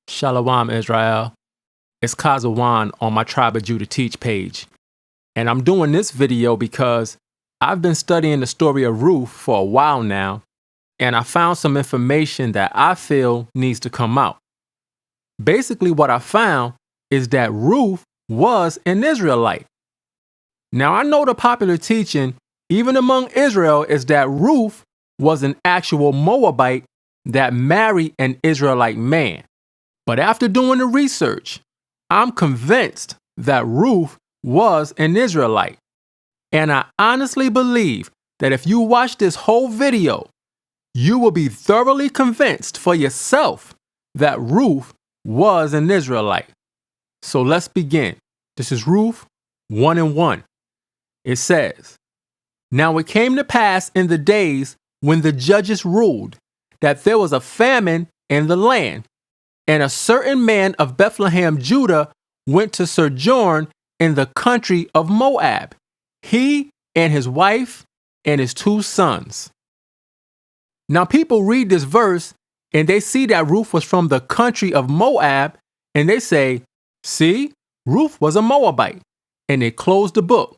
Shalom Israel. It's Kazawan on my Tribe of Judah Teach page. And I'm doing this video because I've been studying the story of Ruth for a while now, and I found some information that I feel needs to come out. Basically, what I found is that Ruth was an Israelite. Now, I know the popular teaching, even among Israel, is that Ruth was an actual Moabite that married an Israelite man. But after doing the research, I'm convinced that Ruth was an Israelite. And I honestly believe that if you watch this whole video, you will be thoroughly convinced for yourself that Ruth was an Israelite. So let's begin. This is Ruth 1:1. It says, "Now it came to pass in the days when the judges ruled that there was a famine in the land, and a certain man of Bethlehem, Judah, went to sojourn in the country of Moab, he and his wife and his 2 sons." Now people read this verse and they see that Ruth was from the country of Moab, and they say, see, Ruth was a Moabite, and they close the book.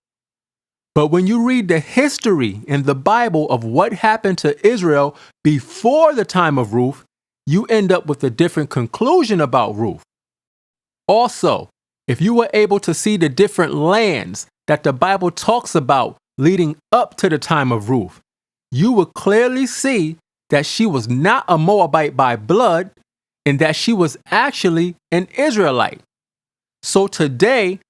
But when you read the history in the Bible of what happened to Israel before the time of Ruth, you end up with a different conclusion about Ruth. Also, if you were able to see the different lands that the Bible talks about leading up to the time of Ruth, you would clearly see that she was not a Moabite by blood and that she was actually an Israelite. So today,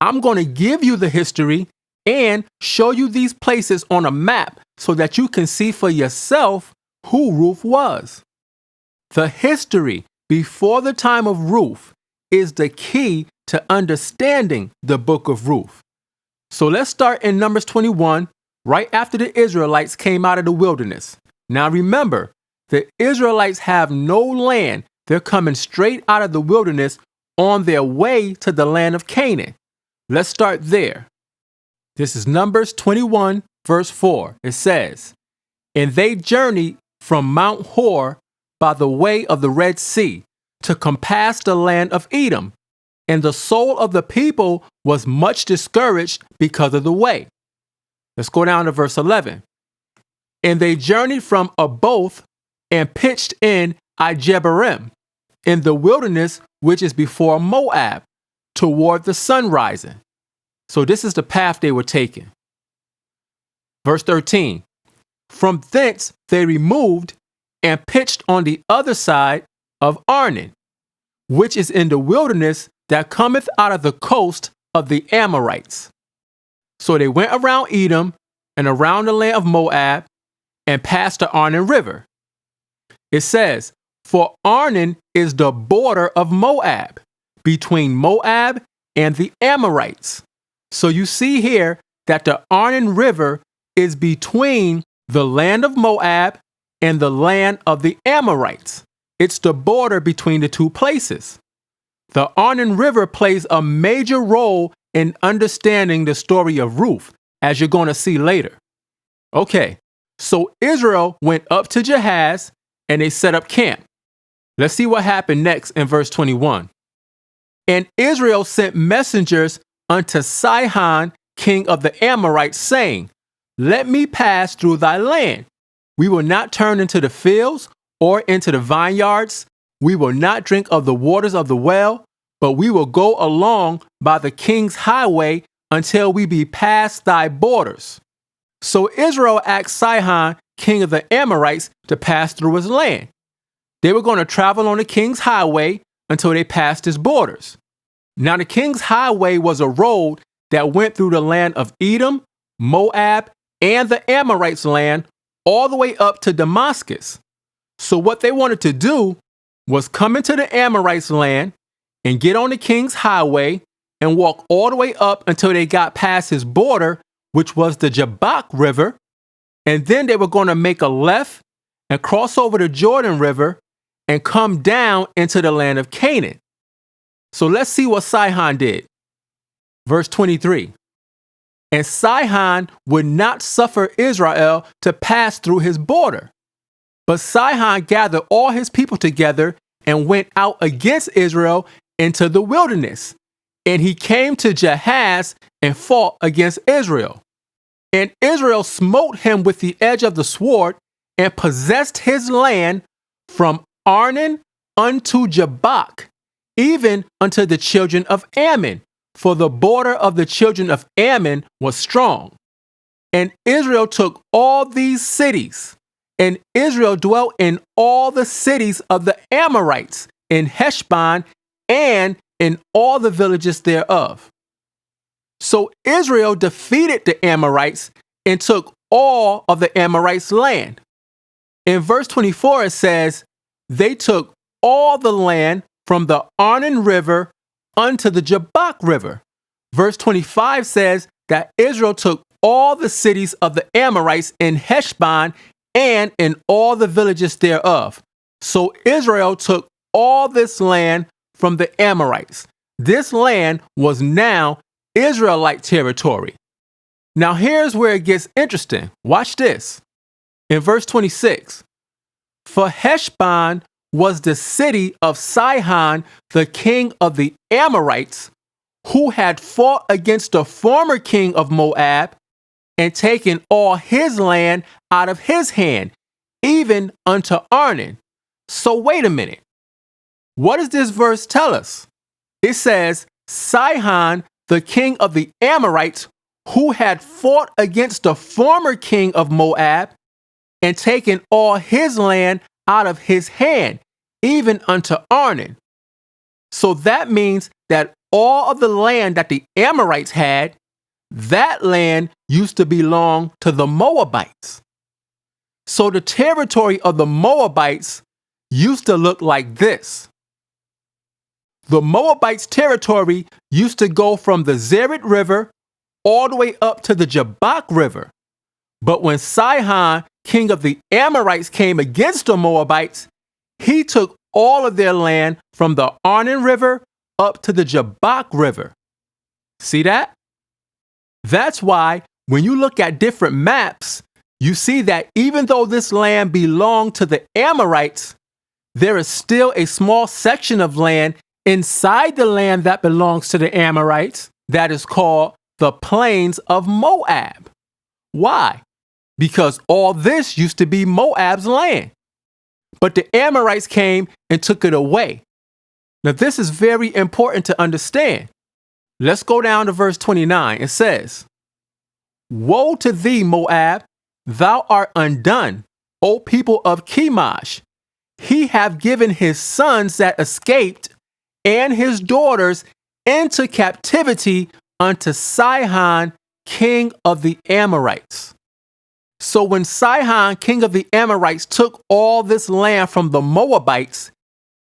I'm going to give you the history and show you these places on a map so that you can see for yourself who Ruth was. The history before the time of Ruth is the key to understanding the book of Ruth. So let's start in Numbers 21, right after the Israelites came out of the wilderness. Now remember, the Israelites have no land. They're coming straight out of the wilderness on their way to the land of Canaan. Let's start there. This is Numbers 21, verse 4. It says, "And they journeyed from Mount Hor by the way of the Red Sea to compass the land of Edom, and the soul of the people was much discouraged because of the way." Let's go down to verse 11. "And they journeyed from Oboth and pitched in Ijebarim, in the wilderness which is before Moab, toward the sun rising." So this is the path they were taking. Verse 13. "From thence they removed and pitched on the other side of Arnon, which is in the wilderness that cometh out of the coast of the Amorites." So they went around Edom and around the land of Moab and passed the Arnon River. It says, "For Arnon is the border of Moab, between Moab and the Amorites." So you see here that the Arnon River is between the land of Moab and the land of the Amorites. It's the border between the two places. The Arnon River plays a major role in understanding the story of Ruth, as you're going to see later. Okay, so Israel went up to Jahaz and they set up camp. Let's see what happened next in verse 21. "And Israel sent messengers unto Sihon, king of the Amorites, saying, Let me pass through thy land. We will not turn into the fields or into the vineyards. We will not drink of the waters of the well, but we will go along by the king's highway until we be past thy borders." So Israel asked Sihon, king of the Amorites, to pass through his land. They were going to travel on the king's highway until they passed his borders. Now the king's highway was a road that went through the land of Edom, Moab, and the Amorites' land all the way up to Damascus. So what they wanted to do was come into the Amorites' land and get on the king's highway and walk all the way up until they got past his border, which was the Jabbok River. And then they were going to make a left and cross over the Jordan River and come down into the land of Canaan. So let's see what Sihon did. Verse 23. "And Sihon would not suffer Israel to pass through his border. But Sihon gathered all his people together and went out against Israel into the wilderness. And he came to Jahaz and fought against Israel. And Israel smote him with the edge of the sword and possessed his land from Arnon unto Jabbok, even unto the children of Ammon, for the border of the children of Ammon was strong. And Israel took all these cities, and Israel dwelt in all the cities of the Amorites, in Heshbon, and in all the villages thereof. So Israel defeated the Amorites and took all of the Amorites' land. In verse 24 it says, they took all the land from the Arnon River unto the Jabbok River. Verse 25 says that Israel took all the cities of the Amorites in Heshbon and in all the villages thereof. So Israel took all this land from the Amorites. This land was now Israelite territory. Now here's where it gets interesting. Watch this. In verse 26, for Heshbon was the city of Sihon, the king of the Amorites, who had fought against the former king of Moab and taken all his land out of his hand, even unto Arnon. So wait a minute. What does this verse tell us? It says, Sihon, the king of the Amorites, who had fought against the former king of Moab and taken all his land out of his hand, even unto Arnon. So that means that all of the land that the Amorites had, that land used to belong to the Moabites. So the territory of the Moabites used to look like this. The Moabites' territory used to go from the Zered River all the way up to the Jabbok River. But when Sihon, king of the Amorites, came against the Moabites, he took all of their land from the Arnon River up to the Jabbok River. See that? That's why when you look at different maps, you see that even though this land belonged to the Amorites, there is still a small section of land inside the land that belongs to the Amorites that is called the plains of Moab. Why? Because all this used to be Moab's land. But the Amorites came and took it away. Now this is very important to understand. Let's go down to verse 29. It says, woe to thee, Moab! Thou art undone, O people of Chemosh. He hath given his sons that escaped and his daughters into captivity unto Sihon, king of the Amorites. So when Sihon, king of the Amorites, took all this land from the Moabites,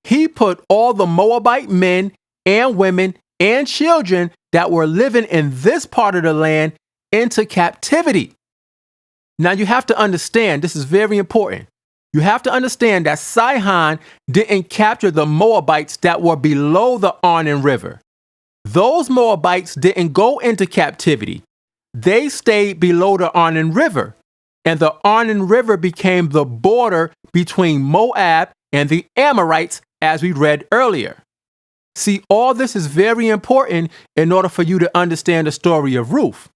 he put all the Moabite men and women and children that were living in this part of the land into captivity. Now you have to understand, this is very important. You have to understand that Sihon didn't capture the Moabites that were below the Arnon River. Those Moabites didn't go into captivity. They stayed below the Arnon River. And the Arnon River became the border between Moab and the Amorites, as we read earlier. See, all this is very important in order for you to understand the story of Ruth.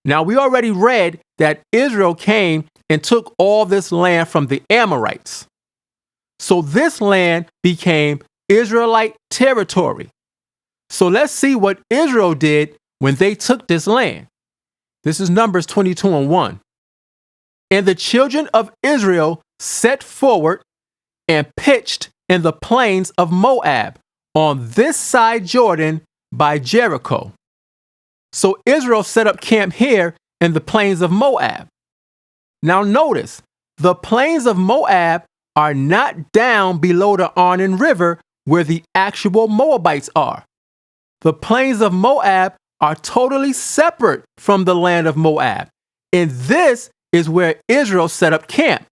Now, we already read that Israel came and took all this land from the Amorites. So this land became Israelite territory. So let's see what Israel did when they took this land. This is Numbers 22:1. And the children of Israel set forward and pitched in the plains of Moab on this side Jordan by Jericho. So Israel set up camp here in the plains of Moab. Now notice, the plains of Moab are not down below the Arnon River where the actual Moabites are. The plains of Moab are totally separate from the land of Moab. And this is where Israel set up camp.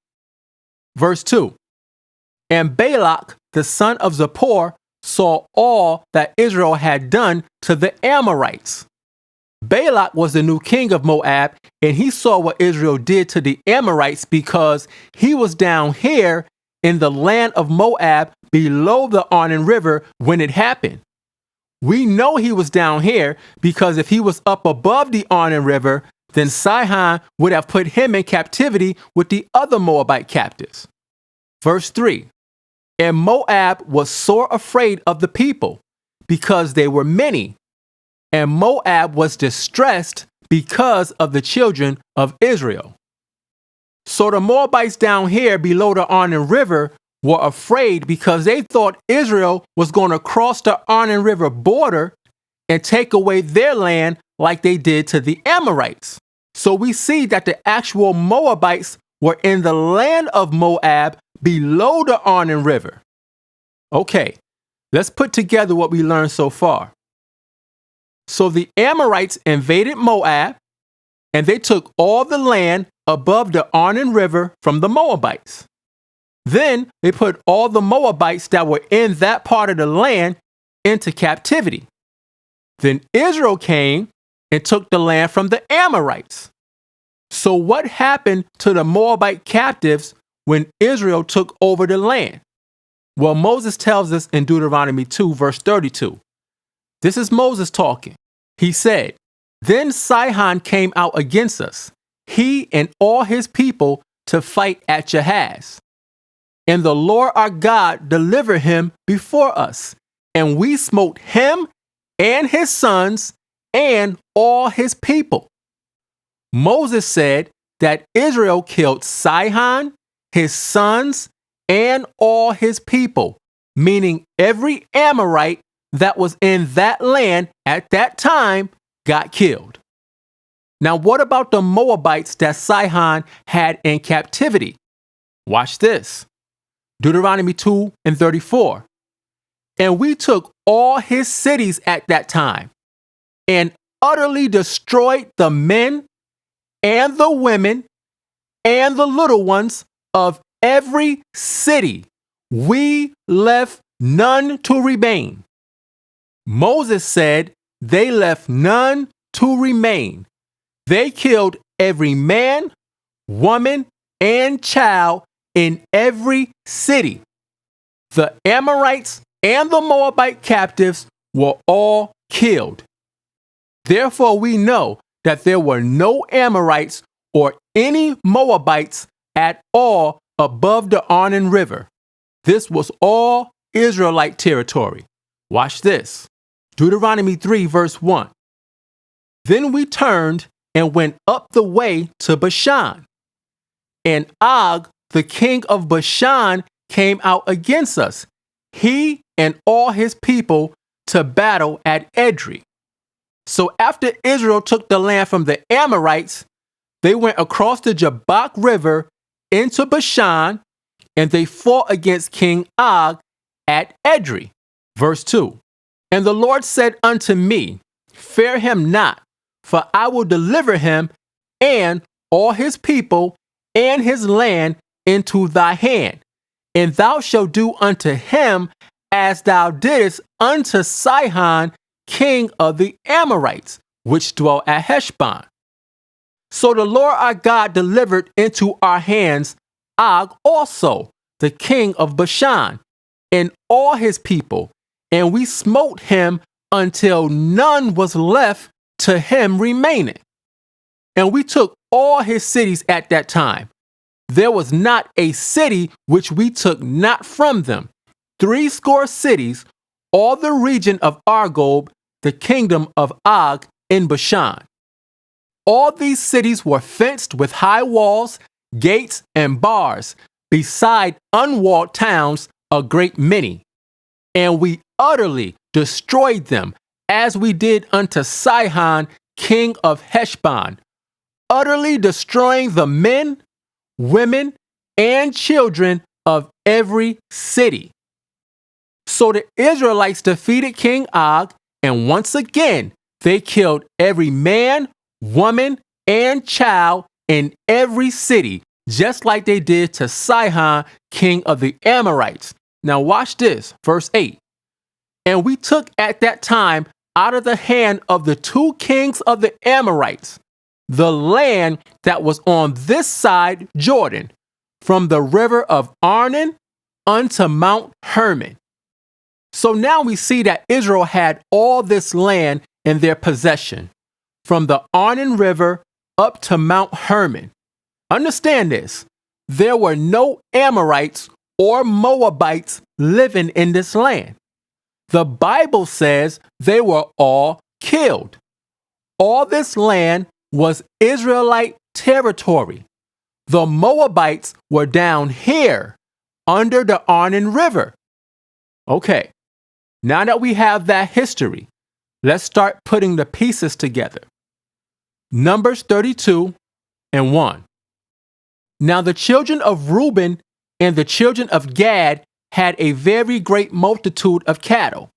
Verse 2. And Balak, the son of Zippor, saw all that Israel had done to the Amorites. Balak was the new king of Moab, and he saw what Israel did to the Amorites because he was down here in the land of Moab below the Arnon River when it happened. We know he was down here because if he was up above the Arnon River, then Sihon would have put him in captivity with the other Moabite captives. Verse 3. And Moab was sore afraid of the people because they were many, and Moab was distressed because of the children of Israel. So the Moabites down here below the Arnon River were afraid because they thought Israel was going to cross the Arnon River border and take away their land like they did to the Amorites. So we see that the actual Moabites were in the land of Moab below the Arnon River. Okay, let's put together what we learned so far. So the Amorites invaded Moab, and they took all the land above the Arnon River from the Moabites. Then they put all the Moabites that were in that part of the land into captivity. Then Israel came and took the land from the Amorites. So what happened to the Moabite captives when Israel took over the land? Well, Moses tells us in Deuteronomy 2, verse 32. This is Moses talking. He said, Then Sihon came out against us, he and all his people, to fight at Jahaz. And the Lord our God delivered him before us, and we smote him and his sons and all his people. Moses said that Israel killed Sihon, his sons, and all his people, meaning every Amorite that was in that land at that time got killed. Now, what about the Moabites that Sihon had in captivity? Watch this. Deuteronomy 2 and 34. And we took all his cities at that time and utterly destroyed the men and the women and the little ones of every city. We left none to remain. Moses said they left none to remain. They killed every man, woman, and child in every city. The Amorites and the Moabite captives were all killed. Therefore, we know that there were no Amorites or any Moabites at all above the Arnon River. This was all Israelite territory. Watch this. Deuteronomy 3, verse 1. Then we turned and went up the way to Bashan. And Og, the king of Bashan, came out against us, he and all his people, to battle at Edrei. So after Israel took the land from the Amorites, they went across the Jabbok River into Bashan, and they fought against King Og at Edrei. Verse 2. And the Lord said unto me, Fear him not, for I will deliver him and all his people and his land into thy hand, and thou shalt do unto him as thou didst unto Sihon, king of the Amorites, which dwelt at Heshbon. So the Lord our God delivered into our hands Og also, the king of Bashan, and all his people, and we smote him until none was left to him remaining. And we took all his cities at that time. There was not a city which we took not from them. 80 cities, all the region of Argob, the kingdom of Og in Bashan. All these cities were fenced with high walls, gates, and bars, beside unwalled towns a great many. And we utterly destroyed them, as we did unto Sihon, king of Heshbon, utterly destroying the men, women, and children of every city. So the Israelites defeated King Og, and once again they killed every man, woman, and child in every city, just like they did to Sihon, king of the Amorites. Now watch this, verse 8. And we took at that time out of the hand of the 2 kings of the Amorites the land that was on this side Jordan, from the river of Arnon unto Mount Hermon. So now we see that Israel had all this land in their possession, from the Arnon River up to Mount Hermon. Understand this, there were no Amorites or Moabites living in this land. The Bible says they were all killed. All this land was Israelite territory. The Moabites were down here under the Arnon River. Okay, now that we have that history, let's start putting the pieces together. Numbers 32:1. Now the children of Reuben and the children of Gad had a very great multitude of cattle.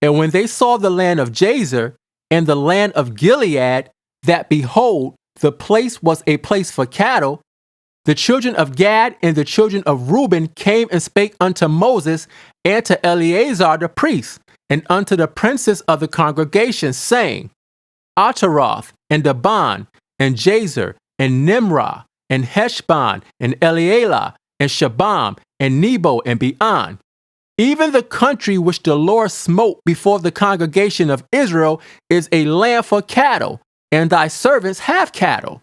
And when they saw the land of Jazer and the land of Gilead, that behold, the place was a place for cattle, the children of Gad and the children of Reuben came and spake unto Moses and to Eleazar the priest, and unto the princes of the congregation, saying, Ataroth and Daban and Jazer and Nimrah and Heshbon and Elealah and Shabam and Nebo and Beon, even the country which the Lord smote before the congregation of Israel is a land for cattle, and thy servants have cattle.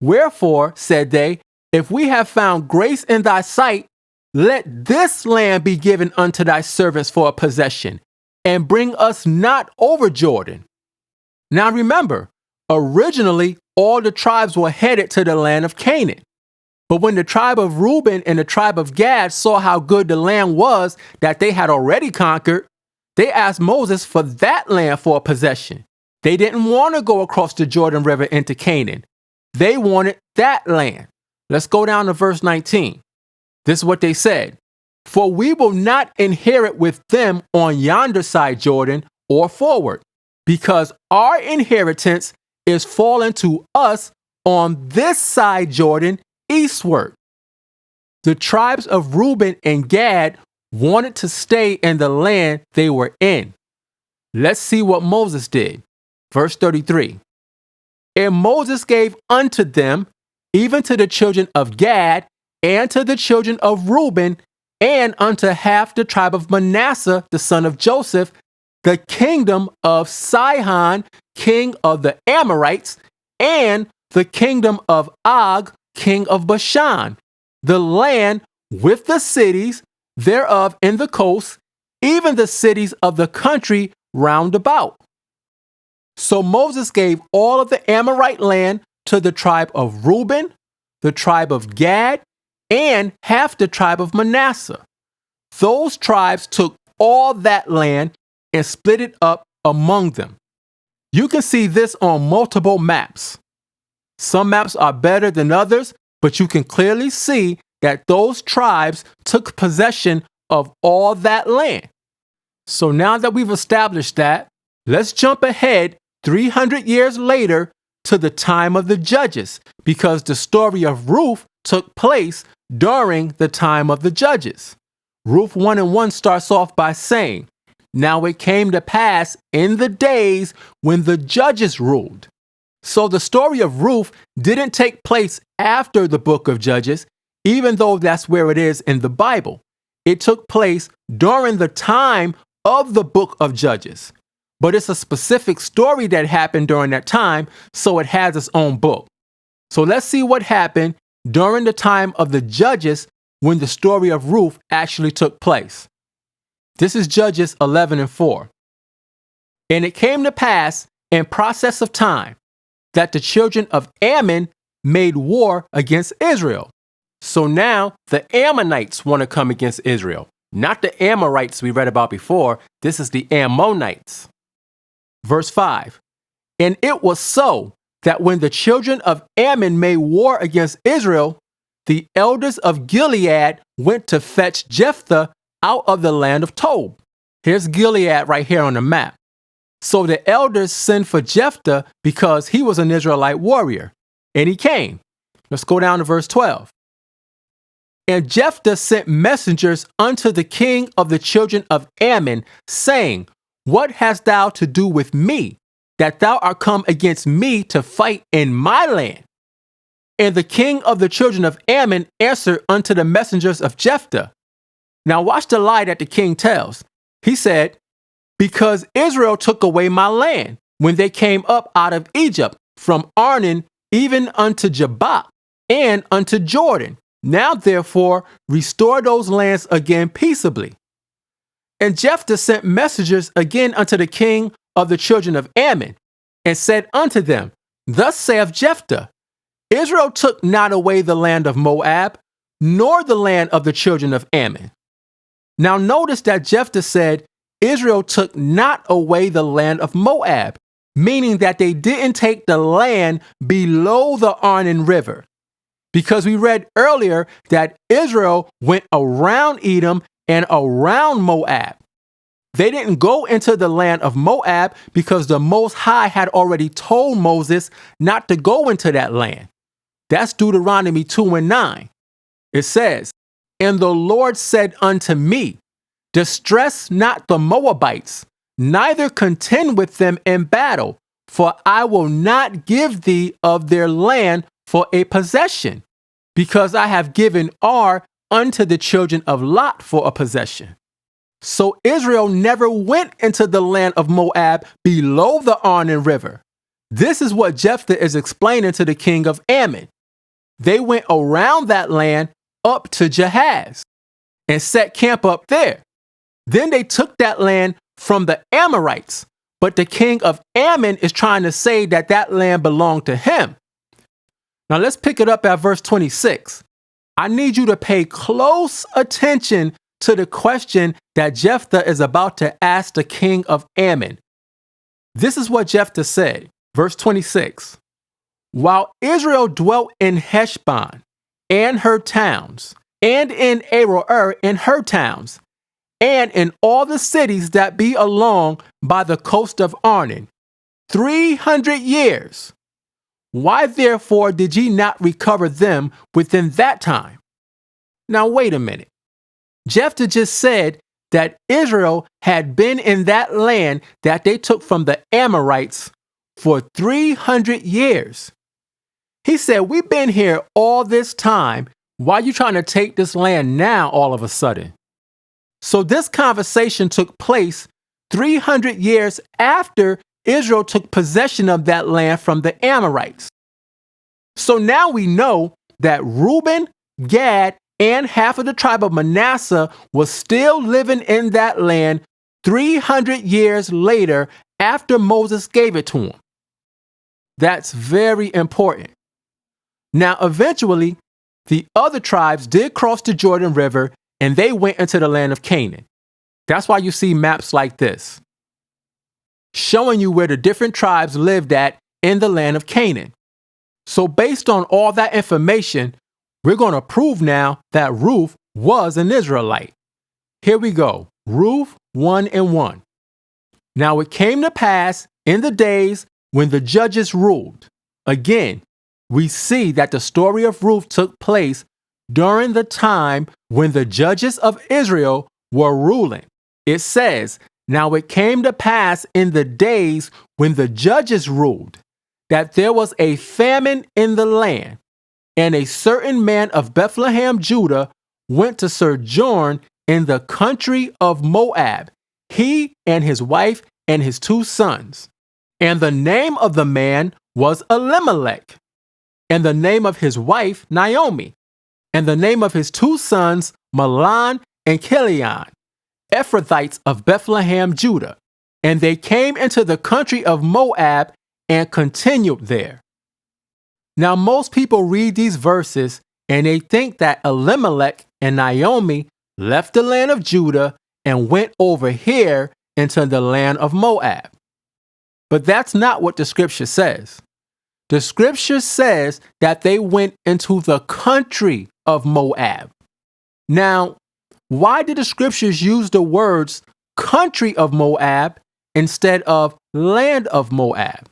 Wherefore, said they, if we have found grace in thy sight, let this land be given unto thy servants for a possession, and bring us not over Jordan. Now remember, originally all the tribes were headed to the land of Canaan. But when the tribe of Reuben and the tribe of Gad saw how good the land was that they had already conquered, they asked Moses for that land for a possession. They didn't want to go across the Jordan River into Canaan. They wanted that land. Let's go down to verse 19. This is what they said. For we will not inherit with them on yonder side Jordan or forward, because our inheritance is fallen to us on this side Jordan eastward. The tribes of Reuben and Gad wanted to stay in the land they were in. Let's see what Moses did. Verse 33. And Moses gave unto them, even to the children of Gad, and to the children of Reuben, and unto half the tribe of Manasseh, the son of Joseph, the kingdom of Sihon, king of the Amorites, and the kingdom of Og, king of Bashan, the land with the cities thereof in the coast, even the cities of the country round about. So Moses gave all of the Amorite land to the tribe of Reuben, the tribe of Gad, and half the tribe of Manasseh. Those tribes took all that land and split it up among them. You can see this on multiple maps. Some maps are better than others, but you can clearly see that those tribes took possession of all that land. So now that we've established that, let's jump ahead 300 years later to the time of the judges, because the story of Ruth took place during the time of the judges. Ruth 1:1 starts off by saying, now it came to pass in the days when the judges ruled. So the story of Ruth didn't take place after the book of Judges, even though that's where it is in the Bible. It took place during the time of the book of Judges. But it's a specific story that happened during that time, so it has its own book. So let's see what happened during the time of the judges when the story of Ruth actually took place. This is Judges 11:4. And it came to pass in process of time that the children of Ammon made war against Israel. So now the Ammonites want to come against Israel. Not the Amorites we read about before. This is the Ammonites. Verse 5. And it was so that when the children of Ammon made war against Israel, the elders of Gilead went to fetch Jephthah out of the land of Tob. Here's Gilead right here on the map. So the elders sent for Jephthah because he was an Israelite warrior, and he came. Let's go down to verse 12. And Jephthah sent messengers unto the king of the children of Ammon, saying, what hast thou to do with me, that thou art come against me to fight in my land? And the king of the children of Ammon answered unto the messengers of Jephthah, Now watch the lie that the king tells. He said, because Israel took away my land when they came up out of Egypt, from Arnon even unto Jabbok, and unto Jordan. Now therefore restore those lands again peaceably. And Jephthah sent messengers again unto the king of the children of Ammon, and said unto them, Thus saith Jephthah, Israel took not away the land of Moab, nor the land of the children of Ammon. Now notice that Jephthah said, Israel took not away the land of Moab, meaning that they didn't take the land below the Arnon River. Because we read earlier that Israel went around Edom and around Moab. They didn't go into the land of Moab because the Most High had already told Moses not to go into that land. That's Deuteronomy 2:9. It says, And the Lord said unto me, Distress not the Moabites, neither contend with them in battle, for I will not give thee of their land for a possession, because I have given Ar unto the children of Lot for a possession. So Israel never went into the land of Moab below the Arnon River. This is what Jephthah is explaining to the king of Ammon. They went around that land up to Jahaz and set camp up there. Then they took that land from the Amorites, but the king of Ammon is trying to say that that land belonged to him. Now let's pick it up at verse 26. I need you to pay close attention to the question that Jephthah is about to ask the king of Ammon. This is what Jephthah said, verse 26. While Israel dwelt in Heshbon and her towns, and in Aroer and her towns, and in all the cities that be along by the coast of Arnon, 300 years. Why therefore did ye not recover them within that time? Now wait a minute. Jephthah just said that Israel had been in that land that they took from the Amorites for 300 years. He said, we've been here all this time. Why are you trying to take this land now all of a sudden? So this conversation took place 300 years after Israel took possession of that land from the Amorites. So now we know that Reuben, Gad, and half of the tribe of Manasseh was still living in that land 300 years later after Moses gave it to them. That's very important. Now, eventually, the other tribes did cross the Jordan River and they went into the land of Canaan. That's why you see maps like this, showing you where the different tribes lived at in the land of Canaan. So based on all that information, we're going to prove now that Ruth was an Israelite. Here we go. Ruth 1:1. Now it came to pass in the days when the judges ruled. Again, we see that the story of Ruth took place during the time when the judges of Israel were ruling. It says, Now it came to pass in the days when the judges ruled, that there was a famine in the land, and a certain man of Bethlehem, Judah, went to sojourn in the country of Moab, he and his wife and his 2 sons. And the name of the man was Elimelech, and the name of his wife Naomi, and the name of his 2 sons Mahlon and Chilion, Ephrathites of Bethlehem, Judah. And they came into the country of Moab and continued there. Now, most people read these verses and they think that Elimelech and Naomi left the land of Judah and went over here into the land of Moab. But that's not what the scripture says. The scripture says that they went into the country of Moab. Now, why did the scriptures use the words country of Moab instead of land of Moab?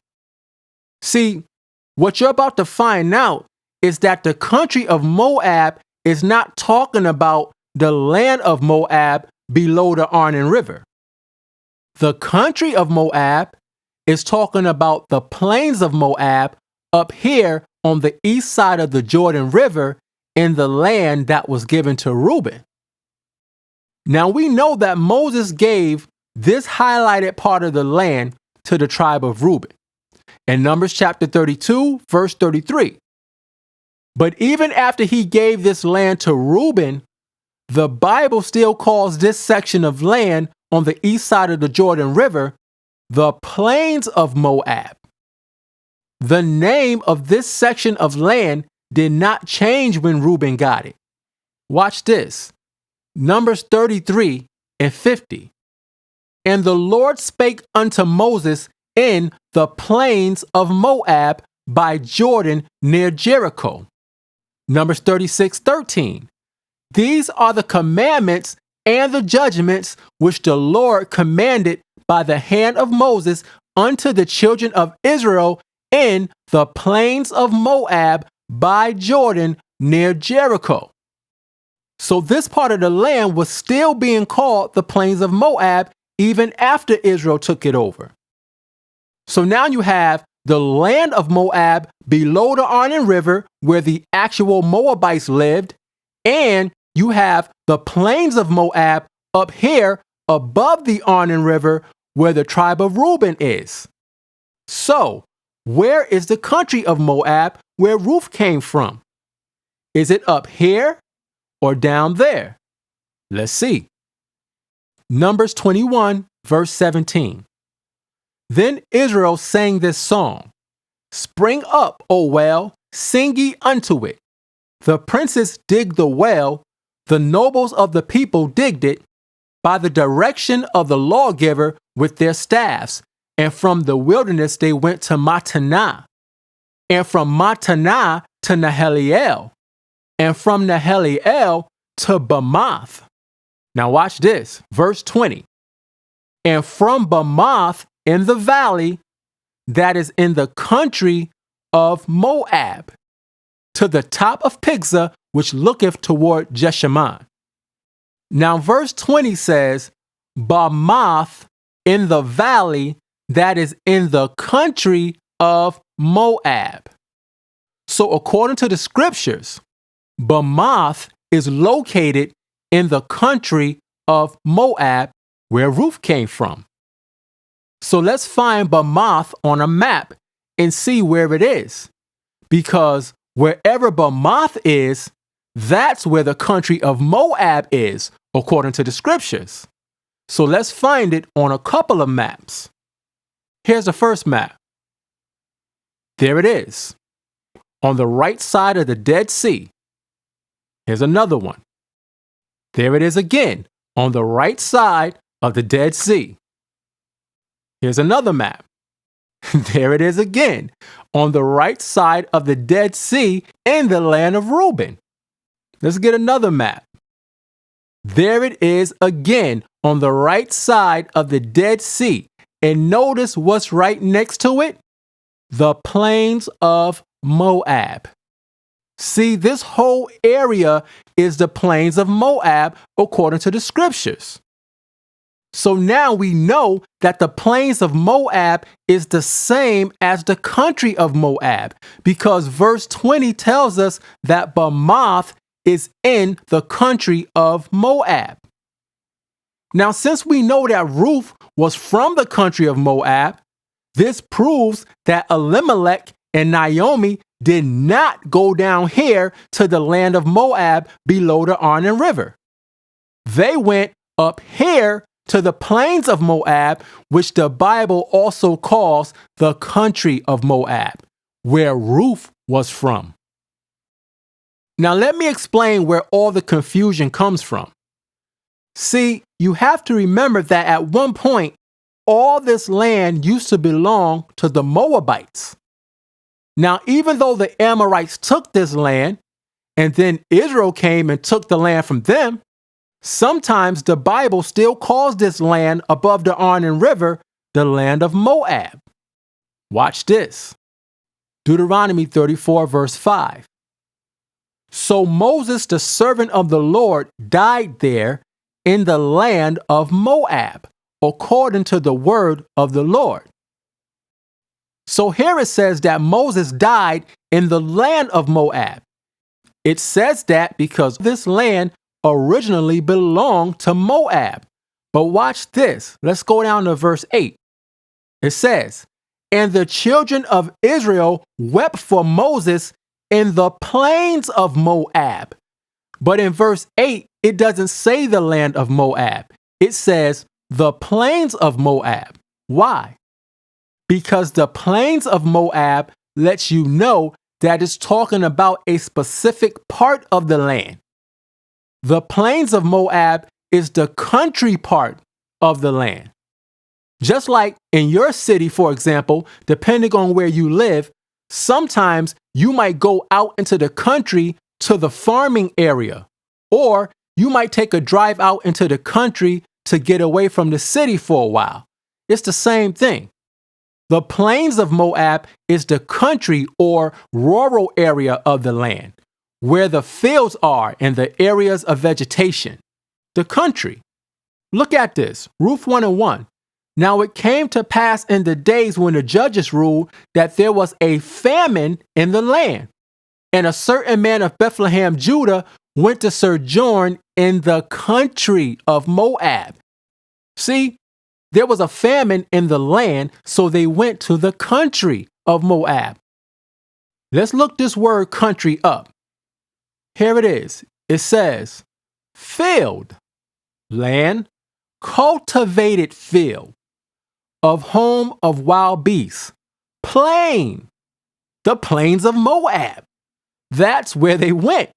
See, what you're about to find out is that the country of Moab is not talking about the land of Moab below the Arnon River. The country of Moab is talking about the plains of Moab up here on the east side of the Jordan River in the land that was given to Reuben. Now we know that Moses gave this highlighted part of the land to the tribe of Reuben in Numbers chapter 32, verse 33. But even after he gave this land to Reuben, the Bible still calls this section of land on the east side of the Jordan River the plains of Moab. The name of this section of land did not change when Reuben got it. Watch this. Numbers 33 and 50. And the Lord spake unto Moses in the plains of Moab by Jordan near Jericho. Numbers 36:13. These are the commandments and the judgments which the Lord commanded by the hand of Moses unto the children of Israel in the plains of Moab by Jordan near Jericho. So this part of the land was still being called the plains of Moab even after Israel took it over. So now you have the land of Moab below the Arnon River where the actual Moabites lived, and you have the plains of Moab up here above the Arnon River where the tribe of Reuben is. So, where is the country of Moab where Ruth came from? Is it up here or down there? Let's see. Numbers 21, verse 17. Then Israel sang this song. Spring up, O well, sing ye unto it. The princes digged the well, the nobles of the people digged it, by the direction of the lawgiver with their staffs. And from the wilderness they went to Mattanah, and from Mattanah to Nahaliel, and from Nahaliel to Bamoth. Now watch this, verse 20. And from Bamoth in the valley, that is in the country of Moab, to the top of Pisgah, which looketh toward Jeshimon. Now verse 20 says, Bamoth in the valley, that is in the country of Moab. So according to the scriptures, Bamoth is located in the country of Moab, where Ruth came from. So let's find Bamoth on a map and see where it is. Because wherever Bamoth is, that's where the country of Moab is, according to the scriptures. So let's find it on a couple of maps. Here's the first map. There it is, on the right side of the Dead Sea. Here's another one. There it is again, on the right side of the Dead Sea. Here's another map. There it is again, on the right side of the Dead Sea in the land of Reuben. Let's get another map. There it is again, on the right side of the Dead Sea. And notice what's right next to it? The plains of Moab. See, this whole area is the plains of Moab according to the scriptures. So now we know that the plains of Moab is the same as the country of Moab, because verse 20 tells us that Bamoth is in the country of Moab. Now, since we know that Ruth was from the country of Moab, this proves that Elimelech and Naomi did not go down here to the land of Moab below the Arnon River. They went up here to the plains of Moab, which the Bible also calls the country of Moab, where Ruth was from. Now let me explain where all the confusion comes from. See, you have to remember that at one point, all this land used to belong to the Moabites. Now, even though the Amorites took this land, and then Israel came and took the land from them, sometimes the Bible still calls this land above the Arnon River the land of Moab. Watch this. Deuteronomy 34, verse 5. So Moses, the servant of the Lord, died there in the land of Moab, according to the word of the Lord. So here it says that Moses died in the land of Moab. It says that because this land originally belonged to Moab. But watch this. Let's go down to verse 8. It says, "And the children of Israel wept for Moses in the plains of Moab." But in verse 8, it doesn't say the land of Moab. It says the plains of Moab. Why? Because the plains of Moab lets you know that it's talking about a specific part of the land. The plains of Moab is the country part of the land. Just like in your city, for example, depending on where you live, sometimes you might go out into the country to the farming area, or you might take a drive out into the country to get away from the city for a while. It's the same thing. The plains of Moab is the country or rural area of the land, where the fields are and the areas of vegetation. The country. Look at this, Ruth 1:1. "Now it came to pass in the days when the judges ruled that there was a famine in the land. And a certain man of Bethlehem, Judah, went to sojourn in the country of Moab." See, there was a famine in the land, so they went to the country of Moab. Let's look this word country up. Here it is. It says, field, land, cultivated field, of home of wild beasts, plain, the plains of Moab. That's where they went.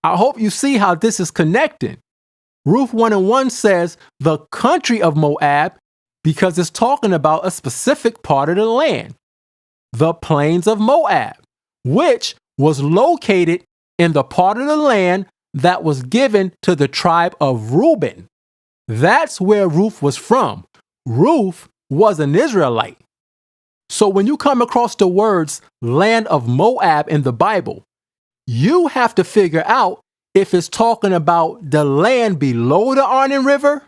I hope you see how this is connecting. Ruth 1:1 says the country of Moab because it's talking about a specific part of the land, the plains of Moab, which was located in the part of the land that was given to the tribe of Reuben. That's where Ruth was from. Ruth was an Israelite. So when you come across the words land of Moab in the Bible, you have to figure out if it's talking about the land below the Arnon River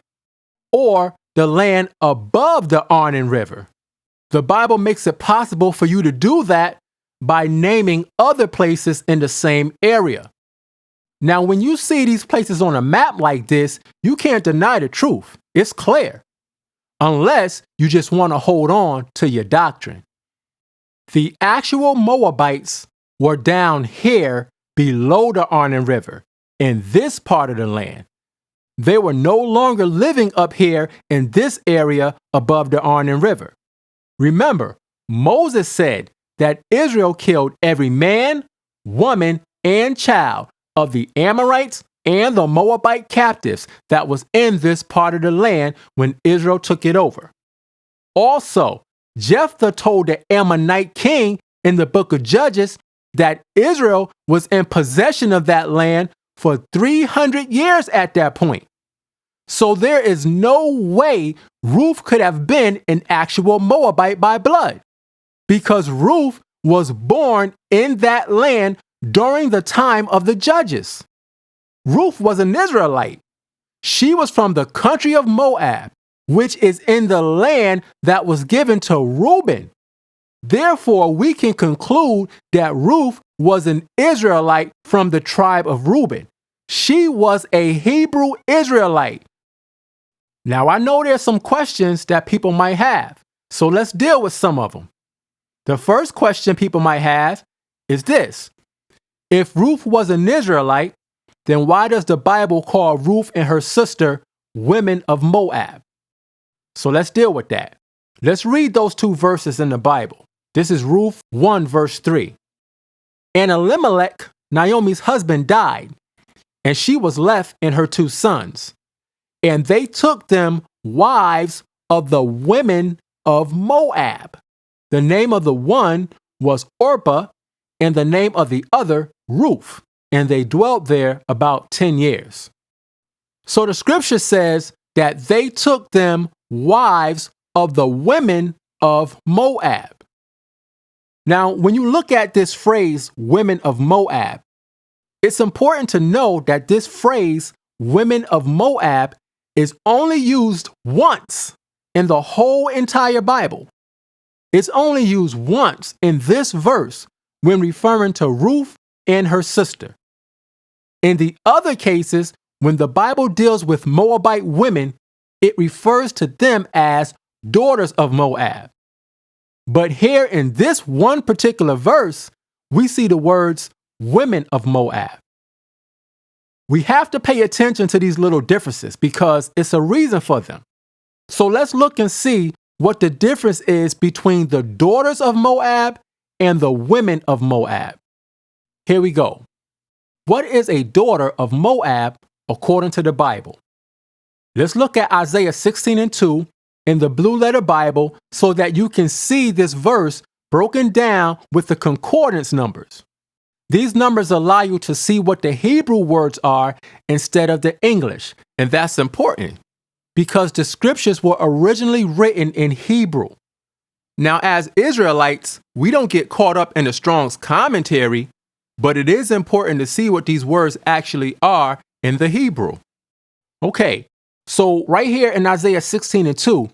or the land above the Arnon River. The Bible makes it possible for you to do that by naming other places in the same area. Now, when you see these places on a map like this, you can't deny the truth. It's clear. Unless you just want to hold on to your doctrine. The actual Moabites were down here below the Arnon River in this part of the land. They were no longer living up here in this area above the Arnon River. Remember, Moses said that Israel killed every man, woman, and child of the Amorites and the Moabite captives that was in this part of the land when Israel took it over. Also, Jephthah told the Ammonite king in the book of Judges that Israel was in possession of that land for 300 years at that point. So there is no way Ruth could have been an actual Moabite by blood, because Ruth was born in that land during the time of the judges. Ruth was an Israelite. She was from the country of Moab, which is in the land that was given to Reuben. Therefore, we can conclude that Ruth was an Israelite from the tribe of Reuben. She was a Hebrew Israelite. Now, I know there's some questions that people might have, so let's deal with some of them. The first question people might have is this: if Ruth was an Israelite, then why does the Bible call Ruth and her sister women of Moab? So let's deal with that. Let's read those two verses in the Bible. This is Ruth 1 verse 3. "And Elimelech, Naomi's husband, died, and she was left and her 2 sons. And they took them wives of the women of Moab. The name of the one was Orpah, and the name of the other Ruth. And they dwelt there about 10 years. So the scripture says that they took them wives of the women of Moab. Now, when you look at this phrase, women of Moab, it's important to know that this phrase, women of Moab, is only used once in the whole entire Bible. It's only used once in this verse when referring to Ruth and her sister. In the other cases, When the Bible deals with Moabite women, it refers to them as daughters of Moab. But here in this one particular verse, we see the words women of Moab. We have to pay attention to these little differences because it's a reason for them. So let's look and see what the difference is between the daughters of Moab and the women of Moab. Here we go. What is a daughter of Moab according to the Bible? Let's look at Isaiah 16:2 in the Blue Letter Bible so that you can see this verse broken down with the concordance numbers. These numbers allow you to see what the Hebrew words are instead of the English, and that's important because the scriptures were originally written in Hebrew. Now, as Israelites, we don't get caught up in the Strong's commentary, but it is important to see what these words actually are in the Hebrew. Okay, so right here in Isaiah 16:2,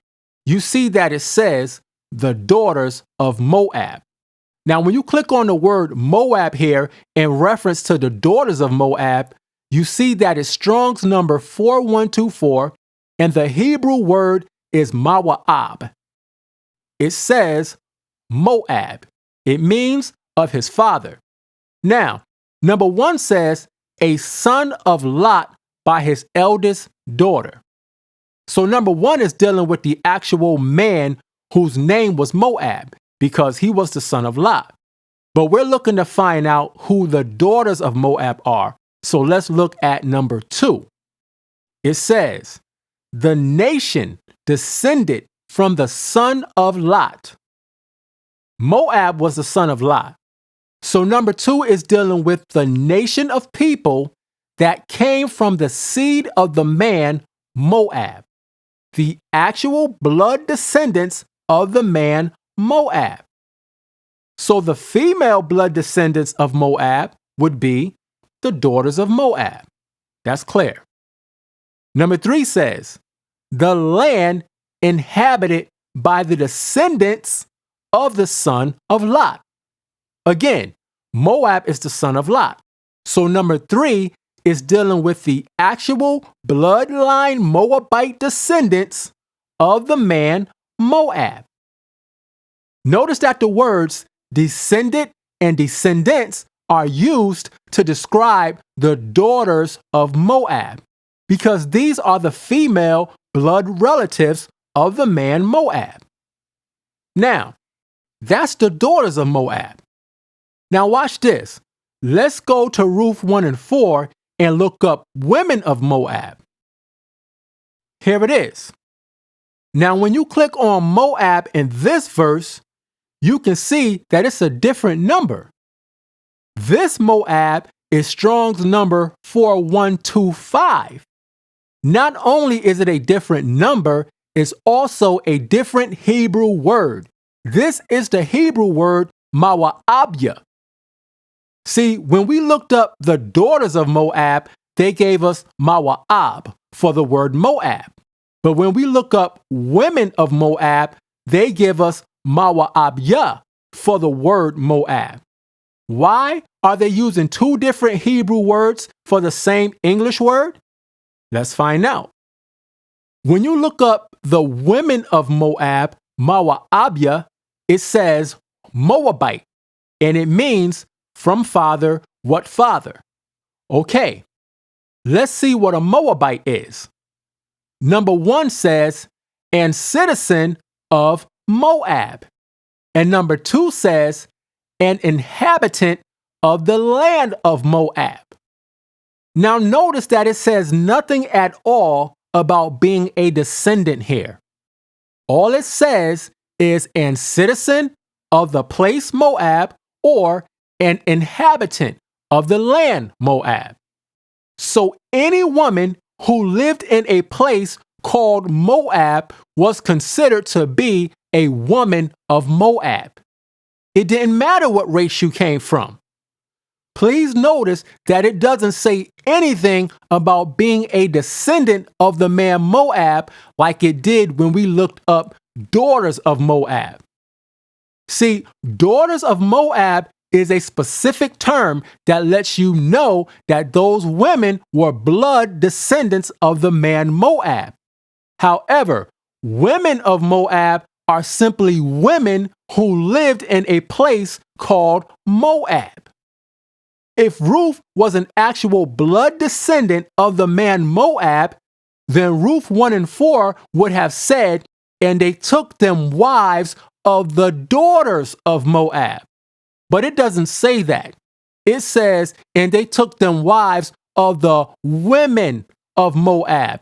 you see that it says, the daughters of Moab. Now, when you click on the word Moab here in reference to the daughters of Moab, you see that it's Strong's number 4124, and the Hebrew word is Mawa'ab. It says Moab. It means of his father. Now, number 1 says a son of Lot by his eldest daughter. So number 1 is dealing with the actual man whose name was Moab because he was the son of Lot. But we're looking to find out who the daughters of Moab are. So let's look at number 2. It says, the nation descended from the son of Lot. Moab was the son of Lot. So number 2 is dealing with the nation of people that came from the seed of the man Moab, the actual blood descendants of the man Moab. So the female blood descendants of Moab would be the daughters of Moab. That's clear. Number 3 says, the land inhabited by the descendants of the son of Lot. Again, Moab is the son of Lot. So number 3 is dealing with the actual bloodline Moabite descendants of the man Moab. Notice that the words descendant and descendants are used to describe the daughters of Moab because these are the female blood relatives of the man Moab. Now, that's the daughters of Moab. Now watch this. Let's go to Ruth 1:4 and look up women of Moab. Here it is. Now when you click on Moab in this verse, you can see that it's a different number. This Moab is Strong's number 4125. Not only is it a different number, it's also a different Hebrew word. This is the Hebrew word Mawa'abya. See, when we looked up the daughters of Moab, they gave us Mawa'ab for the word Moab. But when we look up women of Moab, they give us Mawa'abya for the word Moab. Why are they using 2 different Hebrew words for the same English word? Let's find out. When you look up the women of Moab, Mawa'abya, it says Moabite, and it means from father, what father? Okay, let's see what a Moabite is. Number 1 says, and citizen of Moab. And number 2 says, an inhabitant of the land of Moab. Now notice that it says nothing at all about being a descendant here. All it says is an citizen of the place Moab or an inhabitant of the land Moab. So any woman who lived in a place called Moab was considered to be a woman of Moab. It didn't matter what race you came from. Please notice that it doesn't say anything about being a descendant of the man Moab like it did when we looked up daughters of Moab. See, daughters of Moab is a specific term that lets you know that those women were blood descendants of the man Moab. However, women of Moab are simply women who lived in a place called Moab. If Ruth was an actual blood descendant of the man Moab, then Ruth 1 and 4 would have said, and they took them wives of the daughters of Moab. But it doesn't say that. It says, and they took them wives of the women of Moab.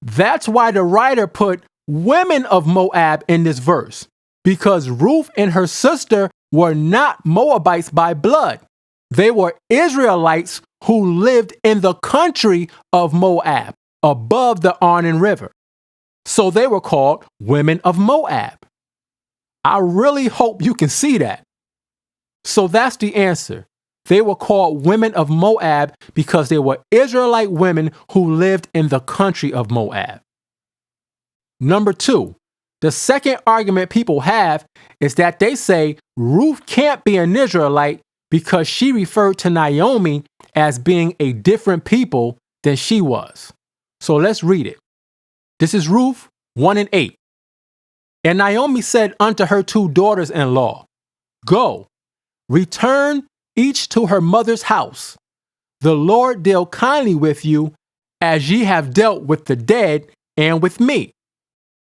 That's why the writer put women of Moab in this verse, because Ruth and her sister were not Moabites by blood. They were Israelites who lived in the country of Moab, above the Arnon River. So they were called women of Moab. I really hope you can see that. So that's the answer. They were called women of Moab because they were Israelite women who lived in the country of Moab. Number 2, the second argument people have is that they say Ruth can't be an Israelite because she referred to Naomi as being a different people than she was. So let's read it. This is Ruth 1 and 8. And Naomi said unto her 2 daughters-in-law, Go, return each to her mother's house. The Lord deal kindly with you, as ye have dealt with the dead and with me.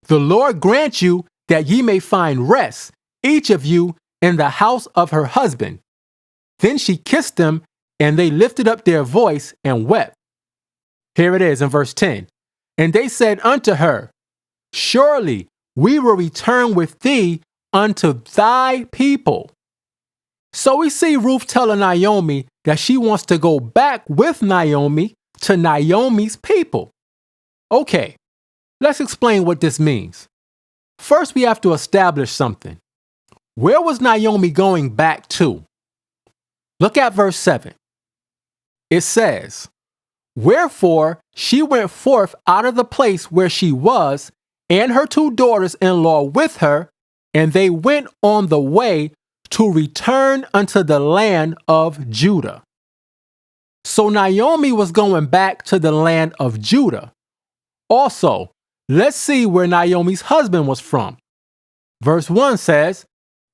The Lord grant you that ye may find rest, each of you, in the house of her husband. Then she kissed them, and they lifted up their voice and wept. Here it is in verse 10. And they said unto her, Surely we will return with thee unto thy people. So we see Ruth telling Naomi that she wants to go back with Naomi to Naomi's people. Okay, let's explain what this means. First, we have to establish something. Where was Naomi going back to? Look at verse 7. It says, Wherefore she went forth out of the place where she was, and her 2 daughters-in-law with her, and they went on the way to return unto the land of Judah. So Naomi was going back to the land of Judah. Also, let's see where Naomi's husband was from. Verse 1 says,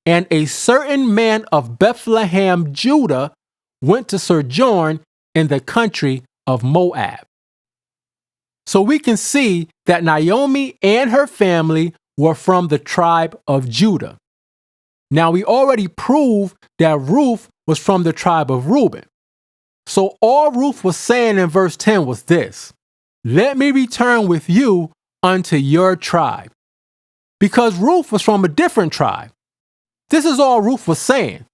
And a certain man of Bethlehem, Judah, went to sojourn in the country of Moab. So we can see that Naomi and her family were from the tribe of Judah. Now we already proved that Ruth was from the tribe of Reuben. So all Ruth was saying in verse 10 was this: Let me return with you unto your tribe. Because Ruth was from a different tribe. This is all Ruth was saying.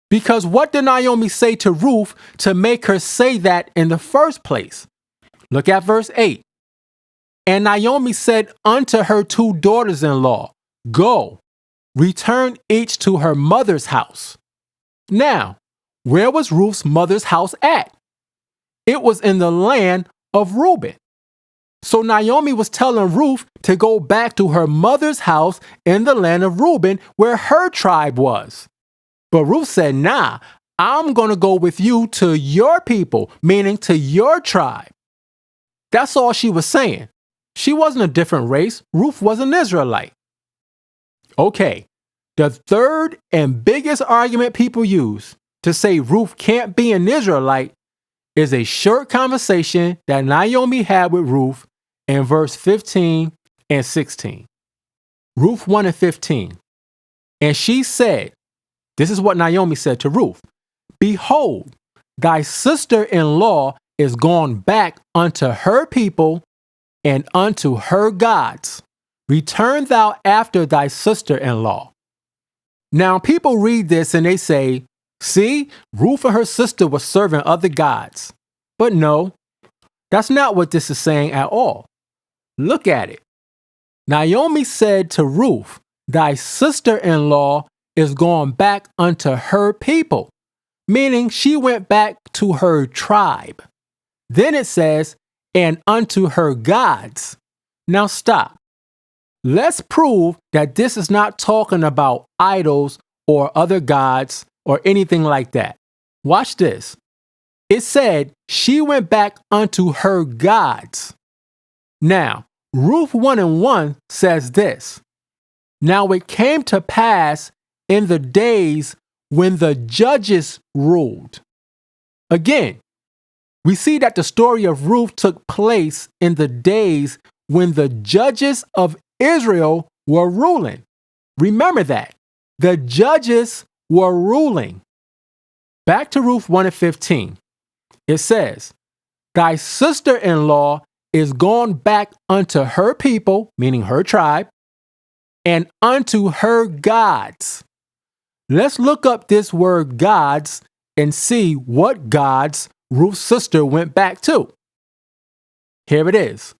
Because what did Naomi say to Ruth to make her say that in the first place? Look at verse 8. And Naomi said unto her 2 daughters-in-law, Go, return each to her mother's house. Now, where was Ruth's mother's house at? It was in the land of Reuben. So Naomi was telling Ruth to go back to her mother's house in the land of Reuben, where her tribe was. But Ruth said, Nah, I'm going to go with you to your people, meaning to your tribe. That's all she was saying. She wasn't a different race. Ruth was an Israelite. Okay, the third and biggest argument people use to say Ruth can't be an Israelite is a short conversation that Naomi had with Ruth in verse 15 and 16. Ruth 1 and 15. And she said, this is what Naomi said to Ruth, Behold, thy sister-in-law is gone back unto her people and unto her gods. Return thou after thy sister-in-law. Now people read this and they say, see, Ruth and her sister were serving other gods. But no, that's not what this is saying at all. Look at it. Naomi said to Ruth, thy sister-in-law is going back unto her people, meaning she went back to her tribe. Then it says, and unto her gods. Now stop. Let's prove that this is not talking about idols or other gods or anything like that. Watch this. It said, she went back unto her gods. Now, Ruth 1:1 says this. Now it came to pass in the days when the judges ruled. Again, we see that the story of Ruth took place in the days when the judges of Israel were ruling. Remember that. The judges were ruling. Back to Ruth 1:15. It says, thy sister-in-law is gone back unto her people, meaning her tribe, and unto her gods. Let's look up this word gods and see what gods Ruth's sister went back to. Here it is.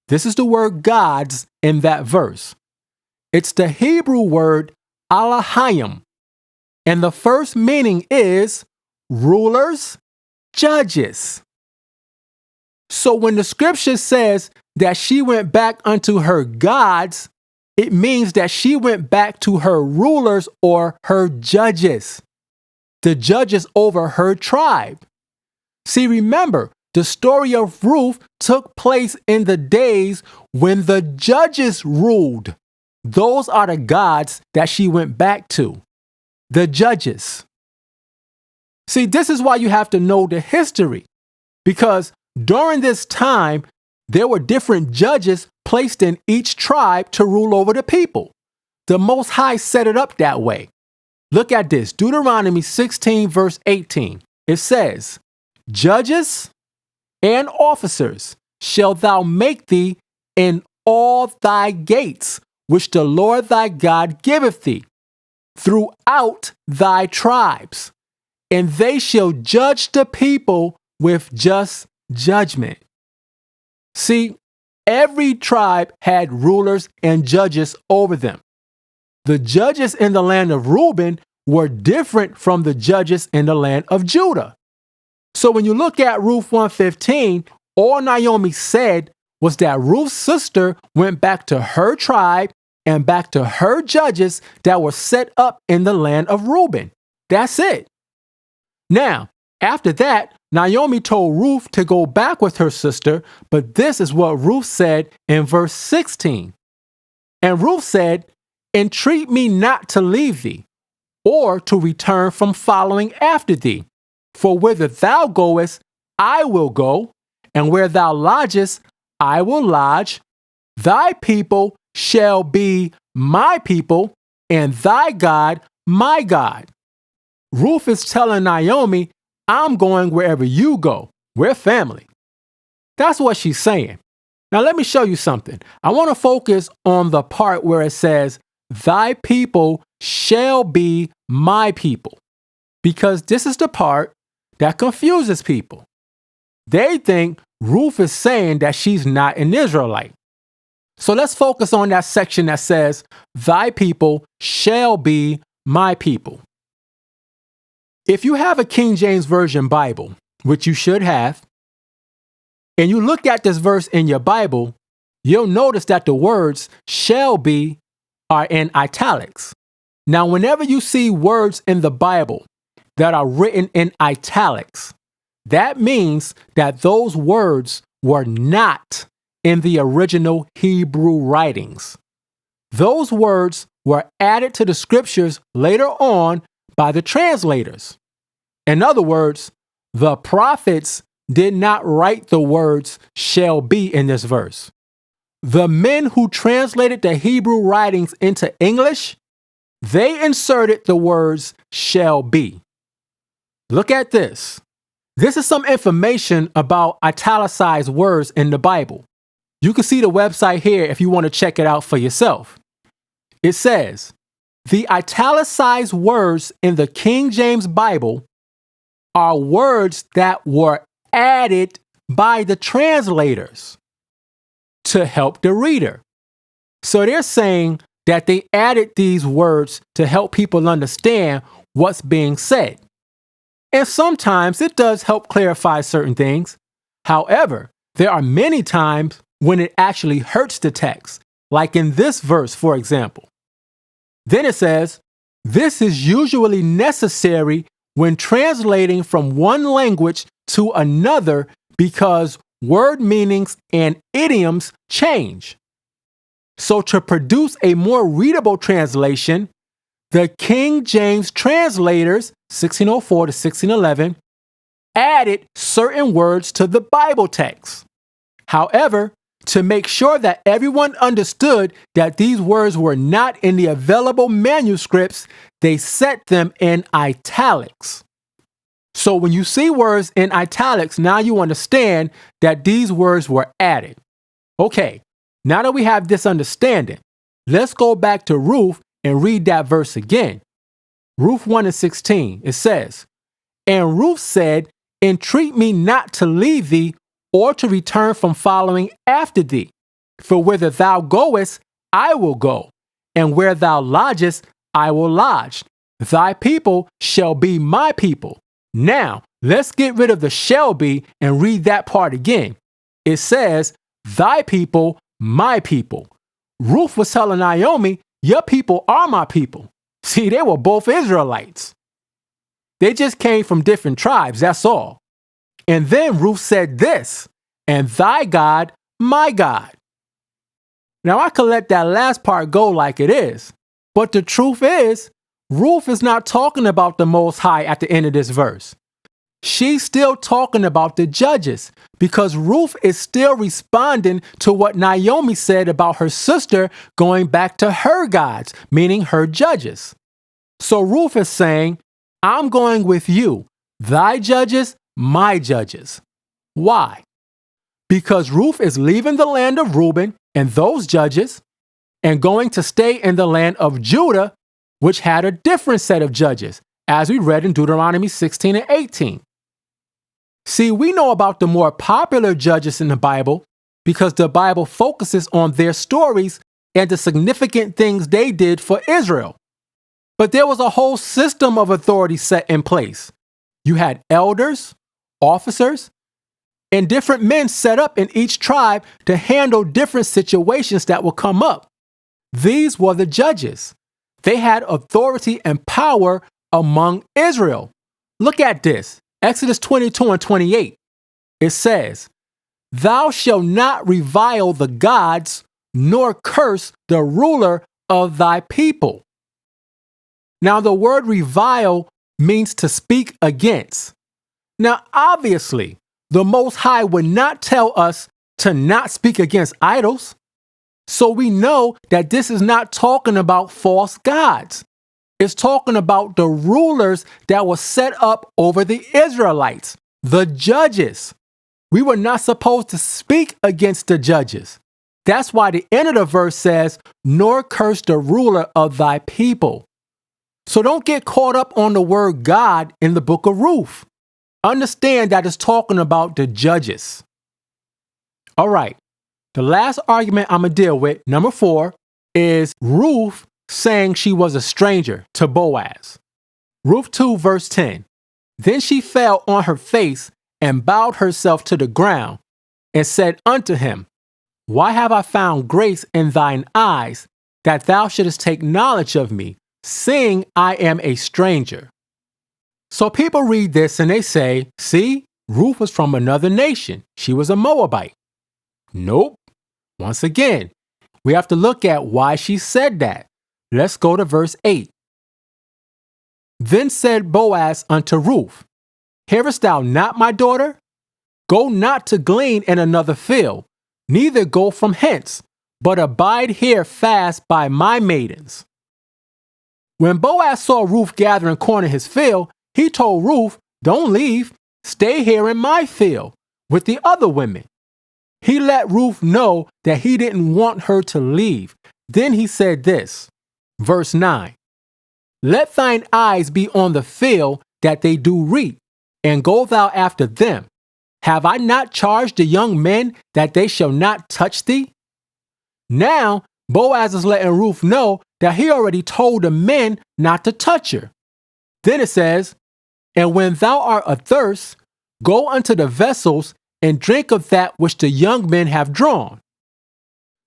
This is the word gods in that verse. It's the Hebrew word Elohim, and the first meaning is rulers, judges. So when the scripture says that she went back unto her gods, it means that she went back to her rulers or her judges, the judges over her tribe. See, remember, the story of Ruth took place in the days when the judges ruled. Those are the gods that she went back to, the judges. See, this is why you have to know the history, because during this time, there were different judges placed in each tribe to rule over the people. The Most High set it up that way. Look at this, Deuteronomy 16, verse 18. It says, judges and officers shalt thou make thee in all thy gates, which the Lord thy God giveth thee, throughout thy tribes, and they shall judge the people with just judgment. See, every tribe had rulers and judges over them. The judges in the land of Reuben were different from the judges in the land of Judah. So when you look at Ruth 1:15, all Naomi said was that Ruth's sister went back to her tribe and back to her judges that were set up in the land of Reuben. That's it. Now, after that, Naomi told Ruth to go back with her sister, but this is what Ruth said in verse 16. And Ruth said, entreat me not to leave thee, or to return from following after thee. For whither thou goest, I will go, and where thou lodgest, I will lodge. Thy people shall be my people, and thy God my God. Ruth is telling Naomi, I'm going wherever you go. We're family. That's what she's saying. Now let me show you something. I want to focus on the part where it says, thy people shall be my people, because this is the part that confuses people. They think Ruth is saying that she's not an Israelite. So let's focus on that section that says, thy people shall be my people. If you have a King James Version Bible, which you should have, and you look at this verse in your Bible, you'll notice that the words shall be are in italics. Now, whenever you see words in the Bible that are written in italics, that means that those words were not in the original Hebrew writings. Those words were added to the scriptures later on by the translators. In other words, the prophets did not write the words shall be in this verse. The men who translated the Hebrew writings into English, they inserted the words shall be. Look at this. This is some information about italicized words in the Bible. You can see the website here if you want to check it out for yourself. It says, the italicized words in the King James Bible are words that were added by the translators to help the reader. So they're saying that they added these words to help people understand what's being said. And sometimes it does help clarify certain things. However, there are many times when it actually hurts the text, like in this verse, for example. Then it says, This is usually necessary when translating from one language to another because word meanings and idioms change. So to produce a more readable translation, the King James translators, 1604 to 1611, added certain words to the Bible text. However, to make sure that everyone understood that these words were not in the available manuscripts, they set them in italics. So when you see words in italics, now you understand that these words were added. Okay, now that we have this understanding, let's go back to Ruth and read that verse again. Ruth 1 and 16, it says, "And Ruth said, Entreat me not to leave thee, or to return from following after thee. For whither thou goest, I will go, and where thou lodgest, I will lodge. Thy people shall be my people." Now, let's get rid of the shall be and read that part again. It says, "Thy people, my people." Ruth was telling Naomi, your people are my people. See, they were both Israelites. They just came from different tribes, that's all. And then Ruth said this, "And thy God, my God." Now I could let that last part go like it is, but the truth is, Ruth is not talking about the Most High at the end of this verse. She's still talking about the judges because Ruth is still responding to what Naomi said about her sister going back to her gods, meaning her judges. So Ruth is saying, I'm going with you, thy judges, my judges. Why? Because Ruth is leaving the land of Reuben and those judges and going to stay in the land of Judah, which had a different set of judges, as we read in Deuteronomy 16 and 18. See, we know about the more popular judges in the Bible because the Bible focuses on their stories and the significant things they did for Israel. But there was a whole system of authority set in place. You had elders, officers, and different men set up in each tribe to handle different situations that would come up. These were the judges. They had authority and power among Israel. Look at this. Exodus 22 and 28. It says, "Thou shalt not revile the gods, nor curse the ruler of thy people." Now, the word revile means to speak against. Now, obviously, the Most High would not tell us to not speak against idols. So we know that this is not talking about false gods. It's talking about the rulers that were set up over the Israelites, the judges. We were not supposed to speak against the judges. That's why the end of the verse says, "Nor curse the ruler of thy people." So don't get caught up on the word God in the book of Ruth. Understand that it's talking about the judges. All right. The last argument I'm going to deal with, number 4, is Ruth saying she was a stranger to Boaz. Ruth 2 verse 10. "Then she fell on her face and bowed herself to the ground and said unto him, Why have I found grace in thine eyes, that thou shouldest take knowledge of me, seeing I am a stranger?" So people read this and they say, see, Ruth was from another nation. She was a Moabite. Nope. Once again, we have to look at why she said that. Let's go to verse 8. "Then said Boaz unto Ruth, Hearest thou not, my daughter? Go not to glean in another field, neither go from hence, but abide here fast by my maidens." When Boaz saw Ruth gathering corn in his field, he told Ruth, "Don't leave, stay here in my field with the other women." He let Ruth know that he didn't want her to leave. Then he said this, verse 9, "Let thine eyes be on the field that they do reap, and go thou after them. Have I not charged the young men that they shall not touch thee?" Now, Boaz is letting Ruth know that he already told the men not to touch her. Then it says, "And when thou art athirst, go unto the vessels and drink of that which the young men have drawn."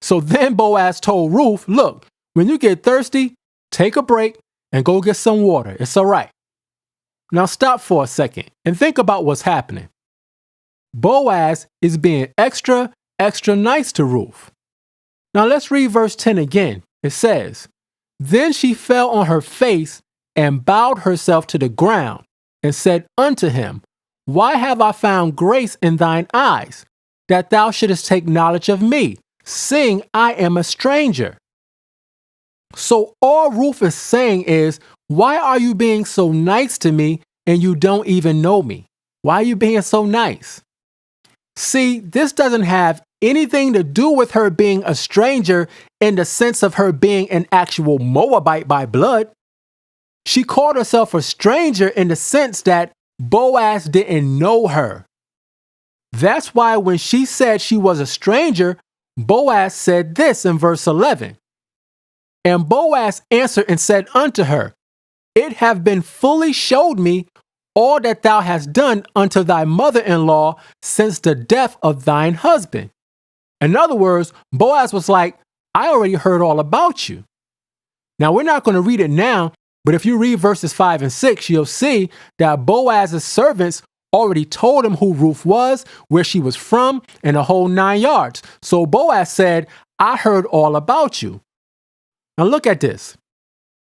So then Boaz told Ruth, look, when you get thirsty, take a break, and go get some water. It's all right. Now stop for a second and think about what's happening. Boaz is being extra nice to Ruth. Now let's read verse 10 again. It says, "Then she fell on her face and bowed herself to the ground and said unto him, Why have I found grace in thine eyes, that thou shouldest take knowledge of me, seeing I am a stranger?" So all Ruth is saying is, why are you being so nice to me and you don't even know me? Why are you being so nice? See, this doesn't have anything to do with her being a stranger in the sense of her being an actual Moabite by blood. She called herself a stranger in the sense that Boaz didn't know her. That's why when she said she was a stranger, Boaz said this in verse 11. "And Boaz answered and said unto her, It have been fully showed me all that thou hast done unto thy mother-in-law since the death of thine husband." In other words, Boaz was like, I already heard all about you. Now, we're not going to read it now, but if you read verses 5 and 6, you'll see that Boaz's servants already told him who Ruth was, where she was from, and the whole 9 yards. So Boaz said, I heard all about you. Now look at this.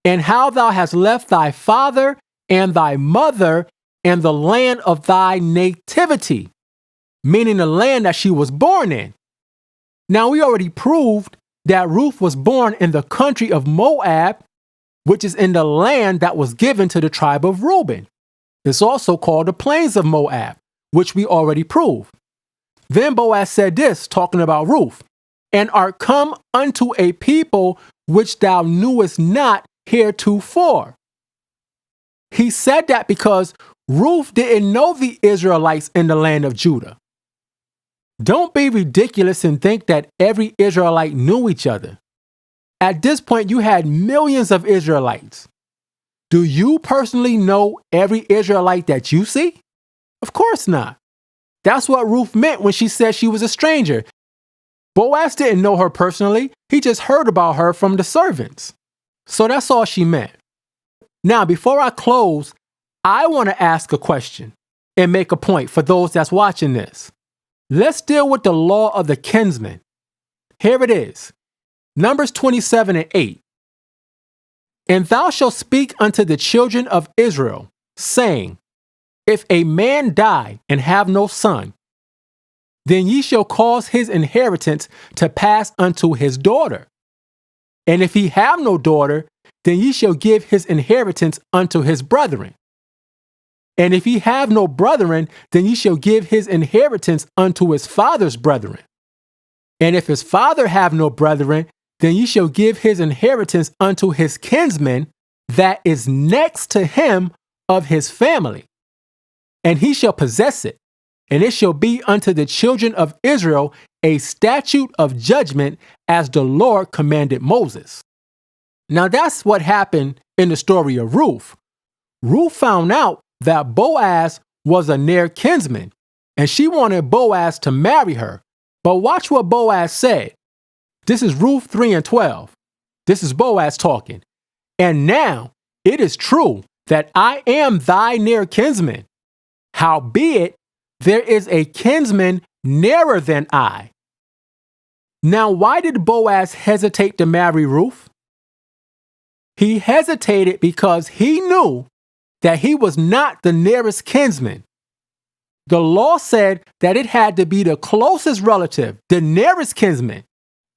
"And how thou hast left thy father and thy mother and the land of thy nativity," meaning the land that she was born in. Now we already proved that Ruth was born in the country of Moab, which is in the land that was given to the tribe of Reuben. It's also called the plains of Moab, which we already proved. Then Boaz said this, talking about Ruth, "And art come unto a people which thou knewest not heretofore." He said that because Ruth didn't know the Israelites in the land of Judah. Don't be ridiculous and think that every Israelite knew each other. At this point, you had millions of Israelites. Do you personally know every Israelite that you see? Of course not. That's what Ruth meant when she said she was a stranger. Boaz didn't know her personally. He just heard about her from the servants. So that's all she meant. Now, before I close, I want to ask a question and make a point for those that's watching this. Let's deal with the law of the kinsman. Here it is. Numbers 27:8. "And thou shalt speak unto the children of Israel, saying, If a man die and have no son, then ye shall cause his inheritance to pass unto his daughter. And if he have no daughter, then ye shall give his inheritance unto his brethren. And if he have no brethren, then ye shall give his inheritance unto his father's brethren. And if his father have no brethren, then ye shall give his inheritance unto his kinsman that is next to him of his family. And he shall possess it, and it shall be unto the children of Israel a statute of judgment, as the Lord commanded Moses." Now that's what happened in the story of Ruth. Ruth found out that Boaz was a near kinsman, and she wanted Boaz to marry her. But watch what Boaz said. This is Ruth 3:12. This is Boaz talking. "And now it is true that I am thy near kinsman. Howbeit, there is a kinsman nearer than I." Now, why did Boaz hesitate to marry Ruth? He hesitated because he knew that he was not the nearest kinsman. The law said that it had to be the closest relative, the nearest kinsman.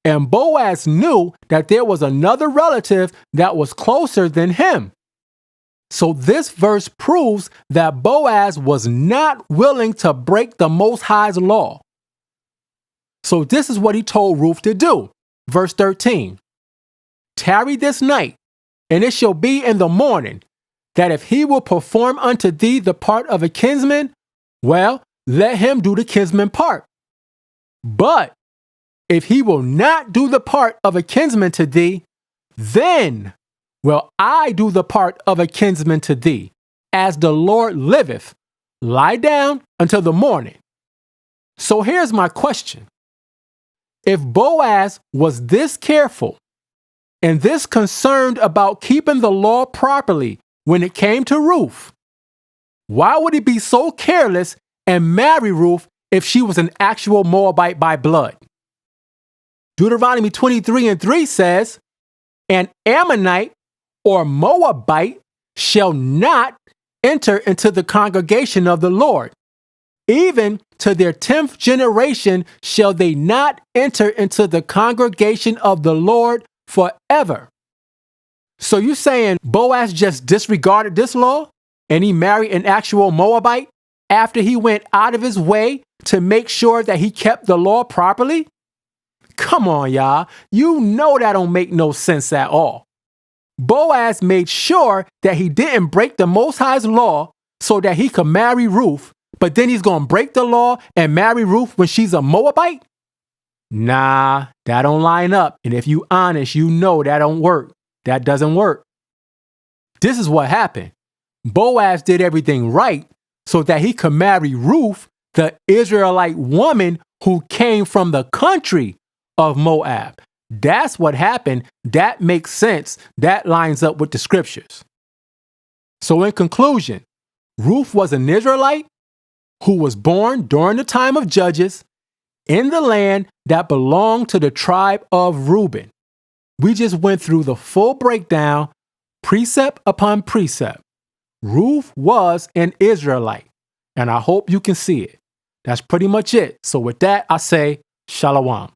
And Boaz knew that there was another relative that was closer than him. So this verse proves that Boaz was not willing to break the Most High's law. So this is what he told Ruth to do. Verse 13. "Tarry this night, and it shall be in the morning, that if he will perform unto thee the part of a kinsman, well, let him do the kinsman part. But if he will not do the part of a kinsman to thee, then will I do the part of a kinsman to thee, as the Lord liveth. Lie down until the morning." So here's my question. If Boaz was this careful, And this concerned about keeping the law properly when it came to Ruth. Why would he be so careless and marry Ruth if she was an actual Moabite by blood? Deuteronomy 23:3 says, "An Ammonite or Moabite shall not enter into the congregation of the Lord. Even to their 10th generation shall they not enter into the congregation of the Lord forever." So you saying Boaz just disregarded this law and he married an actual Moabite after he went out of his way to make sure that he kept the law properly? Come on, y'all. You know that don't make no sense at all. Boaz made sure that he didn't break the Most High's law so that he could marry Ruth, but then he's going to break the law and marry Ruth when she's a Moabite? Nah, that don't line up. And if you honest, you know that don't work. That doesn't work. This is what happened. Boaz did everything right so that he could marry Ruth, the Israelite woman who came from the country of Moab. That's what happened. That makes sense. That lines up with the scriptures. So in conclusion, Ruth was an Israelite who was born during the time of Judges in the land that belonged to the tribe of Reuben. We just went through the full breakdown, precept upon precept. Ruth was an Israelite, and I hope you can see it. That's pretty much it. So with that, I say, Shalom.